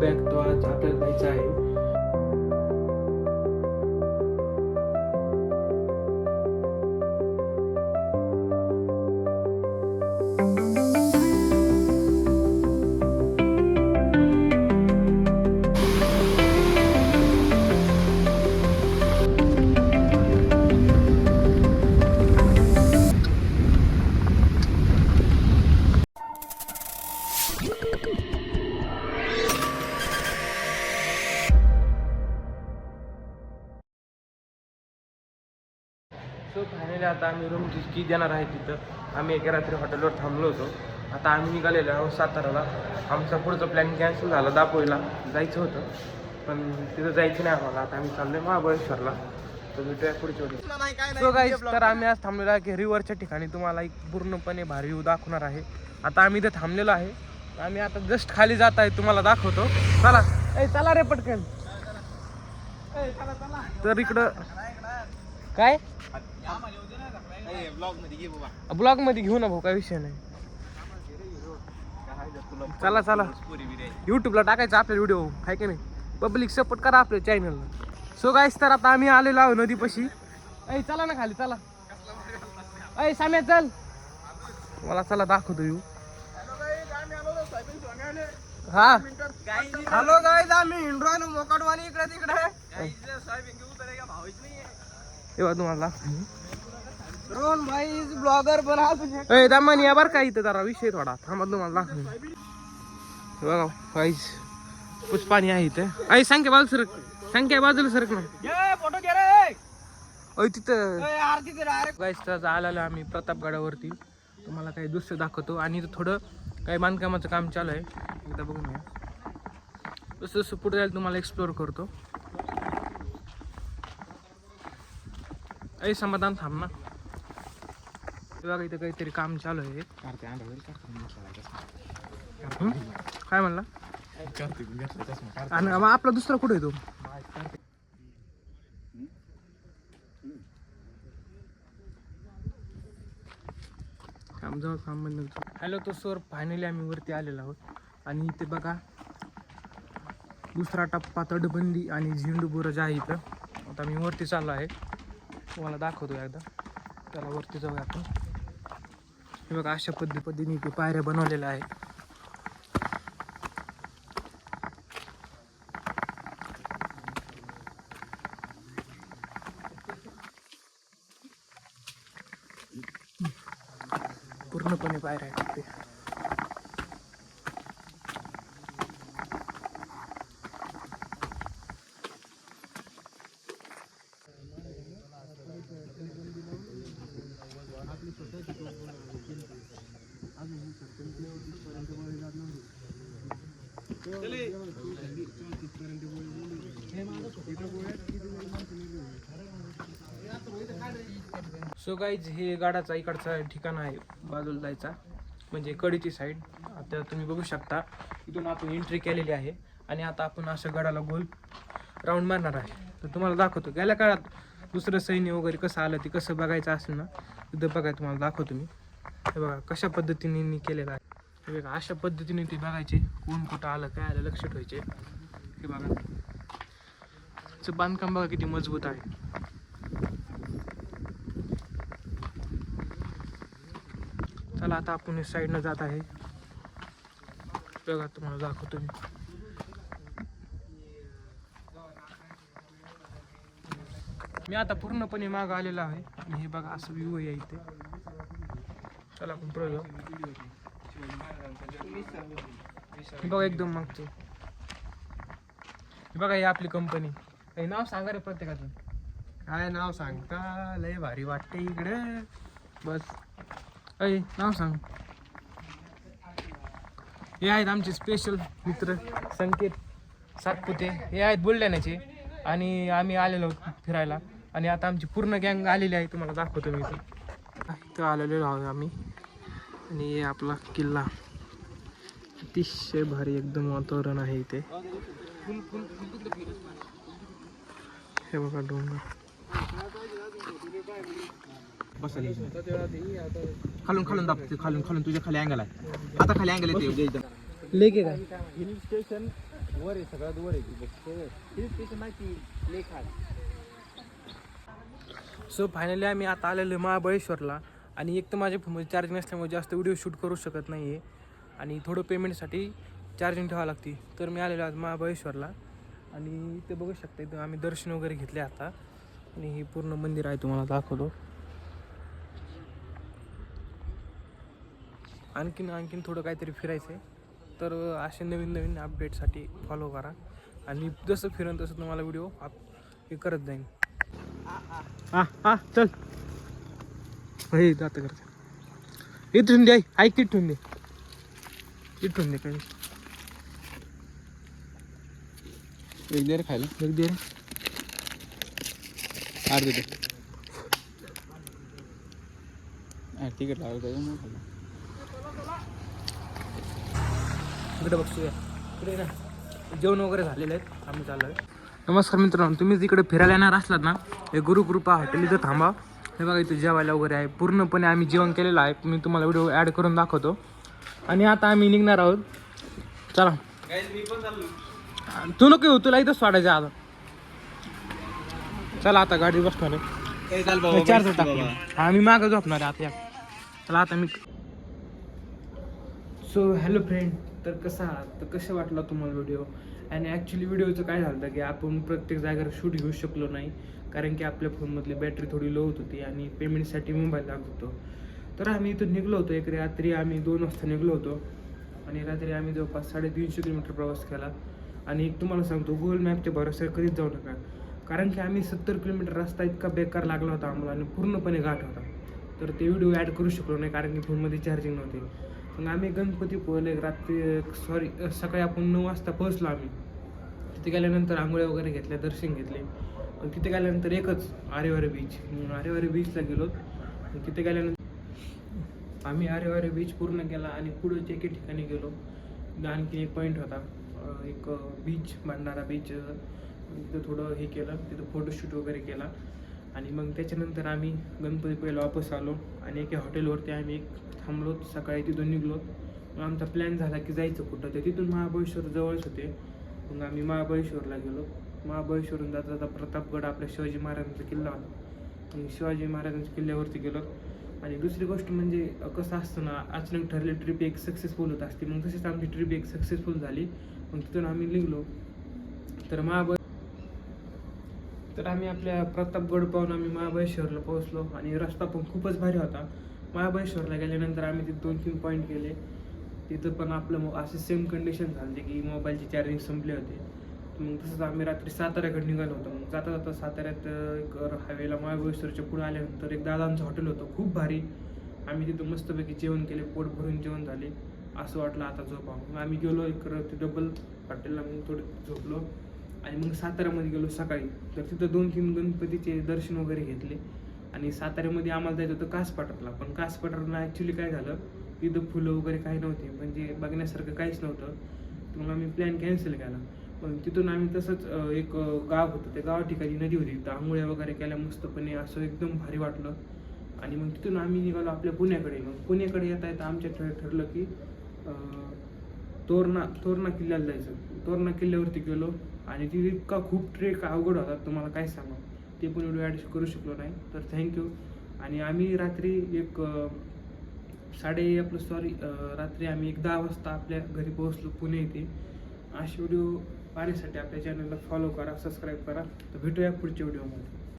Back तो आज आपल्याला जायचा आहे. सो फायनली आता आम्ही रूमची की देणार आहे तिथं. आम्ही एका रात्री हॉटेलवर थांबलो होतो. आता आम्ही निघालेलो आहोत साताराला. आमचा पुढचा प्लॅन कॅन्सल झाला. दापोलीला जायचं होतं पण तिथं जायचं नाही आम्हाला. आता आम्ही चाललो आहे महाबळेश्वरला. तर भेटूया पुढच्या वेळी. सो गाईज, तर आम्ही आज थांबलेलो आहे की रिव्हरच्या ठिकाणी तुम्हाला एक पूर्णपणे भारी व्ह्यू दाखवणार आहे. आता आम्ही इथे थांबलेलो आहे. आम्ही आता जस्ट खाली जात आहे, तुम्हाला दाखवतो. चला चला रे पटकन. तर इकडं काय ब्लॉग मध्ये घेऊ ना भाऊ, काय विषय नाही. चला चला, युट्यूबला टाकायचं आपल्या व्हिडिओ, आहे की नाही. पब्लिक सपोर्ट करा आपल्या चॅनलला. सो गाईस, तर आता आम्ही आलेलो आहोत नदीपाशी. चला ना खाली, चला. साम्या चल, मला चला दाखवतो येऊ. हा हॅलो गाईज, आम्ही इंड्रोन मोकाटवाणी इकडे तिकडे तेव्हा तुम्हाला रोहन भाई ब्लॉगर बना दामानी या बरं का इथं जरा विषय थोडा थांबा तुम्हाला दाखवून. बघा गाईज, पुष्पाणी आहे इथं. सांग बाजू सरक, सांग बाजूला सरक ना फोटो घे रे. तिथं गाईज आलेलो आम्ही प्रतापगडावरती. तुम्हाला काही दृश्य दाखवतो आणि इथं थोडं काही बांधकामाचं काम चालू आहे. एकदा बघून घ्या. जसं जसं पुढे जायला तुम्हाला एक्सप्लोर करतो. समाधान थांब ना. बघा इथं काहीतरी काम चालू आहे. काय म्हणला आणि मग आपला दुसरा कुठे येतो. हॅलो, तो सर फायनली आम्ही वरती आलेलो आहोत. आणि इथे बघा दुसरा टप्पा तटबंदी आणि झेंडू बुरज आहे इथं. आता मी वरती चाललो आहे, तुम्हाला दाखवतो एकदा. त्याला वरती जाऊया आपण. हे बघा अशा पद्धतीने इथे पायऱ्या बनवलेल्या आहेत. पूर्णपणे पायऱ्या आहेत ते. सो गाईज, हे गाडाचा इकडचा ठिकाण आहे बाजूला जायचा, म्हणजे कडीची साईड. आता तुम्ही बघू शकता इथून आपण एंट्री केलेली आहे. आणि आता आपण असं गडाला गोल राऊंड मारणार आहे. तर तुम्हाला दाखवतो. गेल्या काळात दुसरं सैन्य वगैरे कसं आलं ते कसं बघायचं असेल ना, तिथं बघाय तुम्हाला दाखवतो मी. हे बघा कशा पद्धतीने केलेलं आहे. हे बघा अशा पद्धतीने ते बघायचे, कोण कुठं आलं काय आलं लक्ष ठेवायचे. हे बघा त्याचं बांधकाम बघा किती मजबूत आहे. चला आता आपण साईडनं जात आहे. बघा तुम्हाला दाखवतो मी. मी आता पूर्णपणे मागं आलेलो आहे. आणि हे बघा असं व्ह्यू आहे इथे. चला आपण पुढे जाऊ. बघा एकदम मागचं. बघा ही आपली कंपनी. काही नाव सांगा रे प्रत्येकाचं. काय नाव सांगता, लय भारी वाटते इकडे. बस नाव सांग. हे आहेत आमचे स्पेशल मित्र संकेत सातपुते. हे आहेत बुलढाण्याचे आणि आम्ही आलेलो फिरायला. आणि आता आमची पूर्ण गँग आलेली आहे, तुम्हाला दाखवतो मी. इथं आलेलो आहोत आम्ही. आणि हे आपला किल्ला, अतिशय भारी एकदम वातावरण आहे इथे. हे बघा डोंगर. खालून खालून दाबते, खालून खालून तुझ्या खाली अँगल आहे. आता खाली अँगल येते. लेक आहे काय? हिल स्टेशन वर आहे, सगळ्यात वर आहे. हिल स्टेशन माहिती लेक आहे. सो फायनली आम्ही आता आलेलो आहे महाबळेश्वरला. आणि एक तर माझ्या फोनमध्ये चार्जिंग नसल्यामुळे जास्त व्हिडिओ शूट करू शकत नाही आहे आणि थोडं पेमेंटसाठी चार्जिंग ठेवावं लागते. तर मी आलेलो आज महाबळेश्वरला आणि इथे बघू शकता, इथं आम्ही दर्शन वगैरे घेतले आता. आणि हे पूर्ण मंदिर आहे, तुम्हाला दाखवतो. आणखीन थोडं काहीतरी फिरायचं आहे. तर असे नवीन नवीन अपडेटसाठी फॉलो करा आणि जसं फिरेन तसं तुम्हाला व्हिडिओ हे करत जाईन. चल हे जातं करते. इथून दे, ऐक इथून दे, इथून दे काही एक दे रे खायला. एक दे रे. अर्धे दे. तिकीट लावलं पाहिजे मग खायला. इकडे बघतोय, इकडे ना जेवण वगैरे झालेलं आहेत, आम्ही चाललो आहे. नमस्कार मित्रांनो, तुम्ही इकडे फिरायला येणार असलात ना, हे गुरुकृपा हॉटेल इथं थांबा. हे बघा इथं जेवायला वगैरे आहे, पूर्णपणे आम्ही जेवण केलेलं आहे. मी तुम्हाला व्हिडिओ ॲड करून दाखवतो. आणि आता आम्ही निघणार आहोत. चला. मी पण चाललो. तू नको येऊ, तुला इथंच सोडायचं आता. चला आता गाडी बसणार आहे. चार्जर टाकतो. आम्ही मागं झोपणार आहे आता. चला आता मी. सो हॅलो फ्रेंड, तर कसा आहात? तर कसं वाटला तुम्हाला व्हिडिओ? आणि ॲक्च्युली व्हिडिओचं काय झालं की आपण प्रत्येक जागेवर शूट घेऊ शकलो नाही, कारण की आपल्या फोनमधली बॅटरी थोडी लो होत होती आणि पेमेंटसाठी मोबाईल लागत होतो. तर आम्ही इथून निघलो होतो. एक रात्री आम्ही 2 वाजता निघलो होतो आणि रात्री आम्ही जवळपास 350 किलोमीटर प्रवास केला. आणि तुम्हाला सांगतो, गुगल मॅपच्या भरोश्यावर कधीच जाऊ नका, कारण की आम्ही 70 किलोमीटर रस्ता इतका बेकार लागला होता आम्हाला आणि पूर्णपणे घाट होता. तर ते व्हिडिओ ॲड करू शकलो नाही, कारण की फोनमध्ये चार्जिंग नव्हते. मग आम्ही गणपतीपुळेला सकाळी आपण 9 वाजता पोहोचलो. आम्ही तिथे गेल्यानंतर आंघोळ्या वगैरे घेतल्या, दर्शन घेतले. तिथे गेल्यानंतर एकच आरेवारे बीच. आरेवारे बीचला गेलो. तिथे गेल्यानंतर आम्ही आरेवारे बीच पूर्ण केला आणि पुढेच एके ठिकाणी गेलो. आणखी एक पॉईंट होता, एक बीच, भंडारा बीच. तिथं थोडं हे केलं, तिथं फोटोशूट वगैरे केला. आणि मग त्याच्यानंतर आम्ही गणपतीपुळेला वापस आलो आणि एका हॉटेलवरती आम्ही थांबलो. सकाळी तिथून निघलो. मग आमचा प्लॅन झाला की जायचं कुठं, तर तिथून महाबळेश्वर जवळच होते. मग आम्ही महाबळेश्वरला गेलो. महाबळेश्वरून जाता जाता प्रतापगड, आपल्या शिवाजी महाराजांचा किल्ला होता. मग शिवाजी महाराजांच्या किल्ल्यावरती गेलो. आणि दुसरी गोष्ट म्हणजे कसं असतं ना, अचानक ठरली ट्रिप एक सक्सेसफुल होत असते. मग तशीच आमची ट्रिप एक सक्सेसफुल झाली. मग तिथून आम्ही निघलो. तर आम्ही आपल्या प्रतापगड पाहून आम्ही महाबळेश्वरला पोहोचलो आणि रस्ता पण खूपच भारी होता. महाबळेश्वरला गेल्यानंतर आम्ही तिथे 2-3 पॉईंट केले. तिथं पण आपलं असे सेम कंडिशन झाली की मोबाईलची चार्जिंग संपले होते. मग तसंच आम्ही रात्री साताऱ्याकडे निघालो होतो. मग जाता जाता साताऱ्यात एक हायवेला महाबळेश्वरच्या पुढे आल्यानंतर एक दादांचं हॉटेल होतं, खूप भारी. आम्ही तिथं मस्तपैकी जेवण केले, पोट भरून जेवण झाले. असं वाटलं आता झोपावं. मग आम्ही गेलो ते डबल हॉटेलला, मग थोडं झोपलो. आणि मग साताऱ्यामध्ये गेलो सकाळी. तर तिथं 2-3 गणपतीचे दर्शन वगैरे घेतले. आणि साताऱ्यामध्ये आम्हाला जायचं होतं कास पठारला. पण कास पठारला ॲक्च्युली काय झालं, तिथं फुलं वगैरे काही नव्हते, म्हणजे बघण्यासारखं काहीच नव्हतं. मग आम्ही प्लॅन कॅन्सल केला. मग तिथून आम्ही तसंच एक गाव होतं, त्या गावा ठिकाणी नदी होती, तर आंघोळ्या वगैरे केल्या मस्तपणे, असं एकदम भारी वाटलं. आणि मग तिथून आम्ही निघालो आपल्या पुण्याकडे. मग पुण्याकडे येता येता आमच्या ठरलं की तोरणा किल्ल्याला जायचं. तोरणा किल्ल्यावरती गेलो आणि ती इतका खूप ट्रेक अवघड होता, तुम्हाला काय सांगा. ते पण व्हिडिओ ॲड करू शकलो नाही, तर थँक्यू. आणि आम्ही रात्री रात्री आम्ही 10 वाजता आपल्या घरी पोहोचलो पुणे इथे. असे व्हिडिओ पाहण्यासाठी आपल्या चॅनलला फॉलो करा, सबस्क्राईब करा. तर भेटूया पुढच्या व्हिडिओमध्ये.